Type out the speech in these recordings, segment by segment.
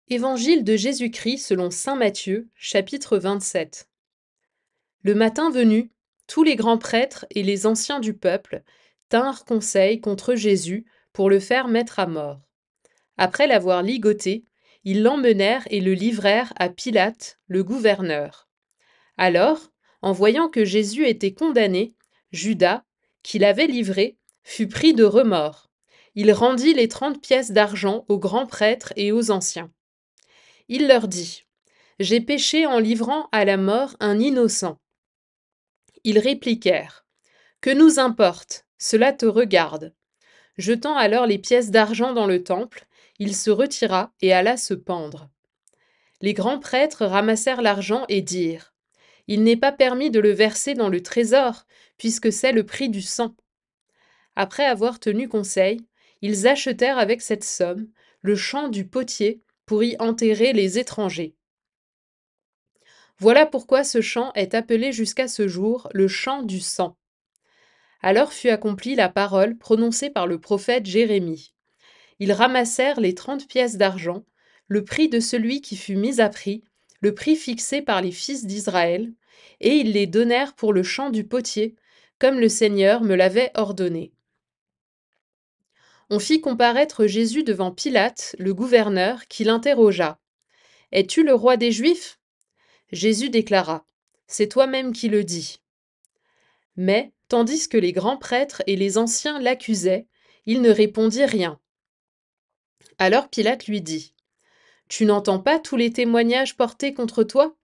Évangile de Jésus-Christ selon saint Matthieu, chapitre 27. Le matin venu, tous les grands prêtres et les anciens du peuple tinrent conseil contre Jésus pour le faire mettre à mort. Après l'avoir ligoté, ils l'emmenèrent et le livrèrent à Pilate, le gouverneur. Alors, en voyant que Jésus était condamné, Judas, qui l'avait livré, fut pris de remords. Il rendit les 30 pièces d'argent aux grands prêtres et aux anciens. Il leur dit: J'ai péché en livrant à la mort un innocent. Ils répliquèrent: Que nous importe, cela te regarde. Jetant alors les pièces d'argent dans le temple, il se retira et alla se pendre. Les grands prêtres ramassèrent l'argent et dirent: Il n'est pas permis de le verser dans le trésor, puisque c'est le prix du sang. Après avoir tenu conseil, ils achetèrent avec cette somme le champ du potier pour y enterrer les étrangers. Voilà pourquoi ce chant est appelé jusqu'à ce jour le chant du sang. Alors fut accomplie la parole prononcée par le prophète Jérémie. Ils ramassèrent les 30 pièces d'argent, le prix de celui qui fut mis à prix, le prix fixé par les fils d'Israël, et ils les donnèrent pour le chant du potier, comme le Seigneur me l'avait ordonné. On fit comparaître Jésus devant Pilate, le gouverneur, qui l'interrogea. Es-tu le roi des Juifs? Jésus déclara: C'est toi-même qui le dis. Mais, tandis que les grands prêtres et les anciens l'accusaient, il ne répondit rien. Alors Pilate lui dit: Tu n'entends pas tous les témoignages portés contre toi?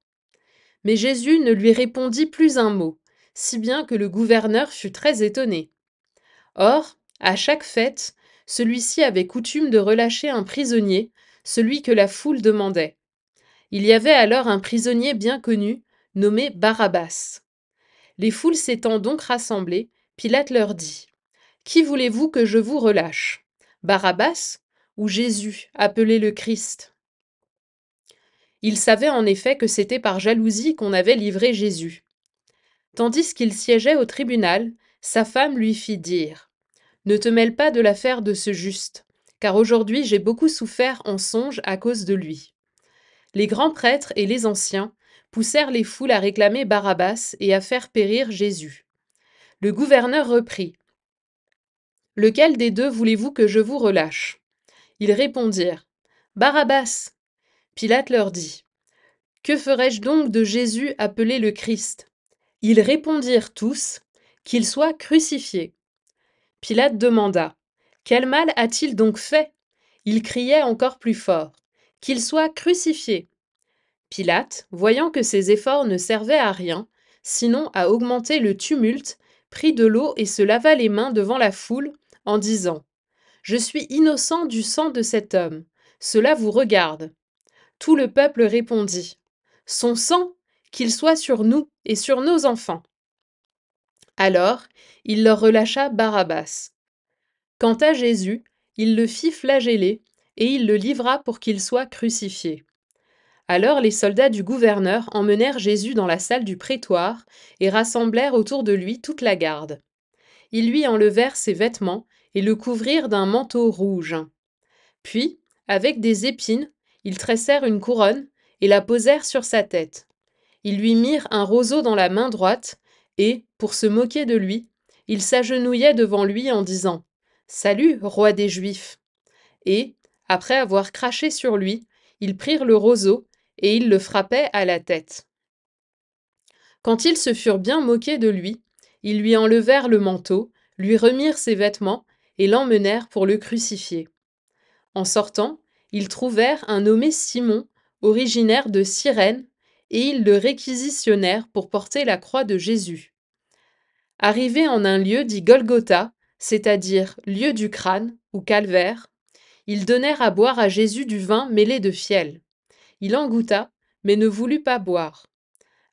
Mais Jésus ne lui répondit plus un mot, si bien que le gouverneur fut très étonné. Or, à chaque fête, celui-ci avait coutume de relâcher un prisonnier, celui que la foule demandait. Il y avait alors un prisonnier bien connu, nommé Barabbas. Les foules s'étant donc rassemblées, Pilate leur dit: Qui voulez-vous que je vous relâche? Barabbas ou Jésus, appelé le Christ? Il savait en effet que c'était par jalousie qu'on avait livré Jésus. Tandis qu'il siégeait au tribunal, sa femme lui fit dire: Ne te mêle pas de l'affaire de ce juste, car aujourd'hui j'ai beaucoup souffert en songe à cause de lui. Les grands prêtres et les anciens poussèrent les foules à réclamer Barabbas et à faire périr Jésus. Le gouverneur reprit: Lequel des deux voulez-vous que je vous relâche? Ils répondirent: Barabbas. Pilate leur dit: Que ferai-je donc de Jésus appelé le Christ? Ils répondirent tous: Qu'il soit crucifié. Pilate demanda: Quel mal a-t-il donc fait? Il criait encore plus fort: Qu'il soit crucifié. Pilate, voyant que ses efforts ne servaient à rien, sinon à augmenter le tumulte, prit de l'eau et se lava les mains devant la foule, en disant: Je suis innocent du sang de cet homme. Cela vous regarde. Tout le peuple répondit: Son sang, qu'il soit sur nous et sur nos enfants. Alors, il leur relâcha Barabbas. Quant à Jésus, il le fit flageller, et il le livra pour qu'il soit crucifié. Alors les soldats du gouverneur emmenèrent Jésus dans la salle du prétoire et rassemblèrent autour de lui toute la garde. Ils lui enlevèrent ses vêtements et le couvrirent d'un manteau rouge. Puis, avec des épines, ils tressèrent une couronne et la posèrent sur sa tête. Ils lui mirent un roseau dans la main droite et, pour se moquer de lui, ils s'agenouillaient devant lui en disant: Salut, roi des Juifs! Et, après avoir craché sur lui, ils prirent le roseau et ils le frappaient à la tête. Quand ils se furent bien moqués de lui, ils lui enlevèrent le manteau, lui remirent ses vêtements et l'emmenèrent pour le crucifier. En sortant, ils trouvèrent un nommé Simon, originaire de Cyrène, et ils le réquisitionnèrent pour porter la croix de Jésus. Arrivés en un lieu dit Golgotha, c'est-à-dire lieu du crâne ou calvaire, ils donnèrent à boire à Jésus du vin mêlé de fiel. Il en goûta, mais ne voulut pas boire.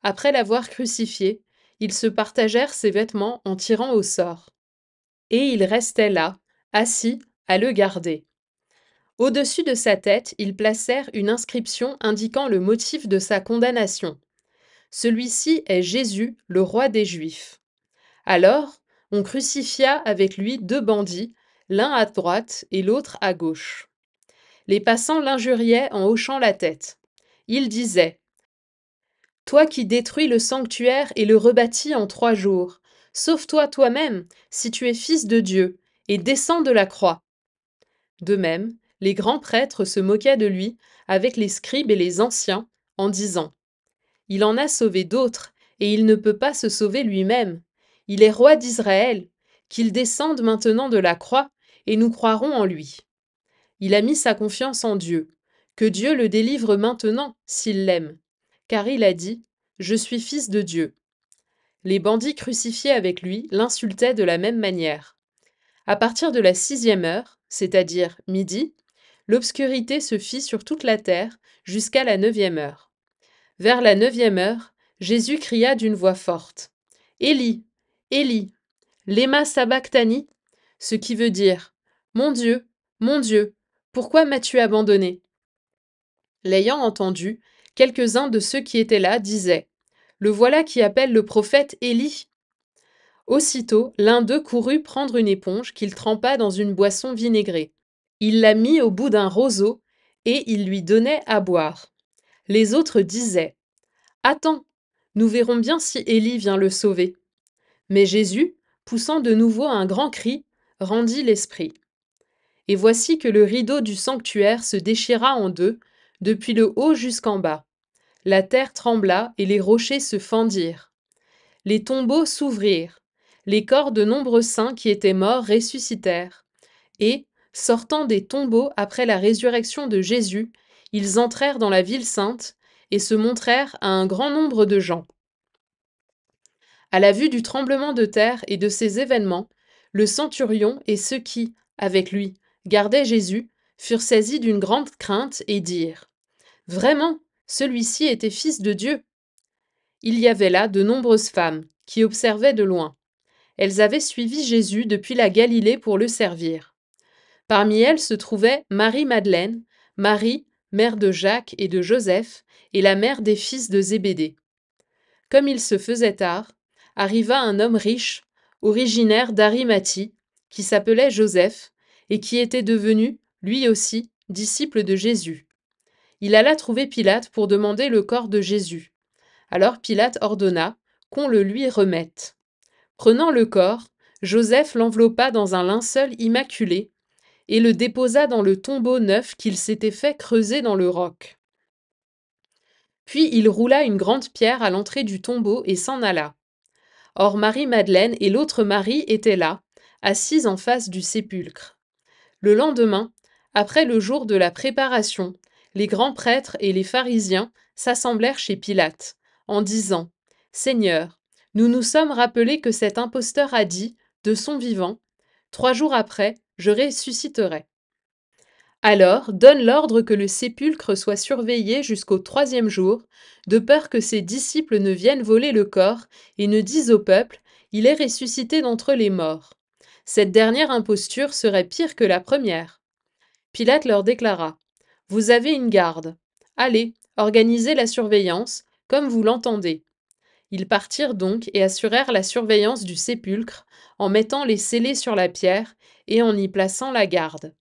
Après l'avoir crucifié, ils se partagèrent ses vêtements en tirant au sort. Et il restait là, assis, à le garder. Au-dessus de sa tête, ils placèrent une inscription indiquant le motif de sa condamnation. Celui-ci est Jésus, le roi des Juifs. Alors, on crucifia avec lui deux bandits, l'un à droite et l'autre à gauche. Les passants l'injuriaient en hochant la tête. Ils disaient: Toi qui détruis le sanctuaire et le rebâtis en 3 jours, sauve-toi toi-même, si tu es fils de Dieu, et descends de la croix. De même, les grands prêtres se moquaient de lui avec les scribes et les anciens, en disant: Il en a sauvé d'autres, et il ne peut pas se sauver lui-même. Il est roi d'Israël. Qu'il descende maintenant de la croix, et nous croirons en lui. Il a mis sa confiance en Dieu. Que Dieu le délivre maintenant, s'il l'aime. Car il a dit: Je suis fils de Dieu. Les bandits crucifiés avec lui l'insultaient de la même manière. À partir de la 6e heure, c'est-à-dire midi, l'obscurité se fit sur toute la terre jusqu'à la 9e heure. Vers la 9e heure, Jésus cria d'une voix forte: Élie, Élie, lema sabachthani, ce qui veut dire: Mon Dieu, pourquoi m'as-tu abandonné? L'ayant entendu, quelques-uns de ceux qui étaient là disaient: Le voilà qui appelle le prophète Élie. Aussitôt, l'un d'eux courut prendre une éponge qu'il trempa dans une boisson vinaigrée. Il la mit au bout d'un roseau, et il lui donnait à boire. Les autres disaient: Attends, nous verrons bien si Élie vient le sauver. Mais Jésus, poussant de nouveau un grand cri, rendit l'esprit. Et voici que le rideau du sanctuaire se déchira en deux, depuis le haut jusqu'en bas. La terre trembla et les rochers se fendirent. Les tombeaux s'ouvrirent. Les corps de nombreux saints qui étaient morts ressuscitèrent. Et, sortant des tombeaux après la résurrection de Jésus, ils entrèrent dans la ville sainte et se montrèrent à un grand nombre de gens. À la vue du tremblement de terre et de ces événements, le centurion et ceux qui, avec lui, gardaient Jésus, furent saisis d'une grande crainte et dirent: Vraiment, celui-ci était fils de Dieu. Il y avait là de nombreuses femmes qui observaient de loin. Elles avaient suivi Jésus depuis la Galilée pour le servir. Parmi elles se trouvaient Marie-Madeleine, Marie, mère de Jacques et de Joseph, et la mère des fils de Zébédée. Comme il se faisait tard, arriva un homme riche, originaire d'Arimathie, qui s'appelait Joseph, et qui était devenu, lui aussi, disciple de Jésus. Il alla trouver Pilate pour demander le corps de Jésus. Alors Pilate ordonna qu'on le lui remette. Prenant le corps, Joseph l'enveloppa dans un linceul immaculé et le déposa dans le tombeau neuf qu'il s'était fait creuser dans le roc. Puis il roula une grande pierre à l'entrée du tombeau et s'en alla. Or Marie-Madeleine et l'autre Marie étaient là, assises en face du sépulcre. Le lendemain, après le jour de la préparation, les grands prêtres et les pharisiens s'assemblèrent chez Pilate, en disant: Seigneur, nous nous sommes rappelés que cet imposteur a dit, de son vivant: 3 jours après, je ressusciterai. Alors donne l'ordre que le sépulcre soit surveillé jusqu'au 3e jour, de peur que ses disciples ne viennent voler le corps et ne disent au peuple: Il est ressuscité d'entre les morts. Cette dernière imposture serait pire que la première. Pilate leur déclara: Vous avez une garde. Allez, organisez la surveillance, comme vous l'entendez. Ils partirent donc et assurèrent la surveillance du sépulcre, en mettant les scellés sur la pierre et en y plaçant la garde.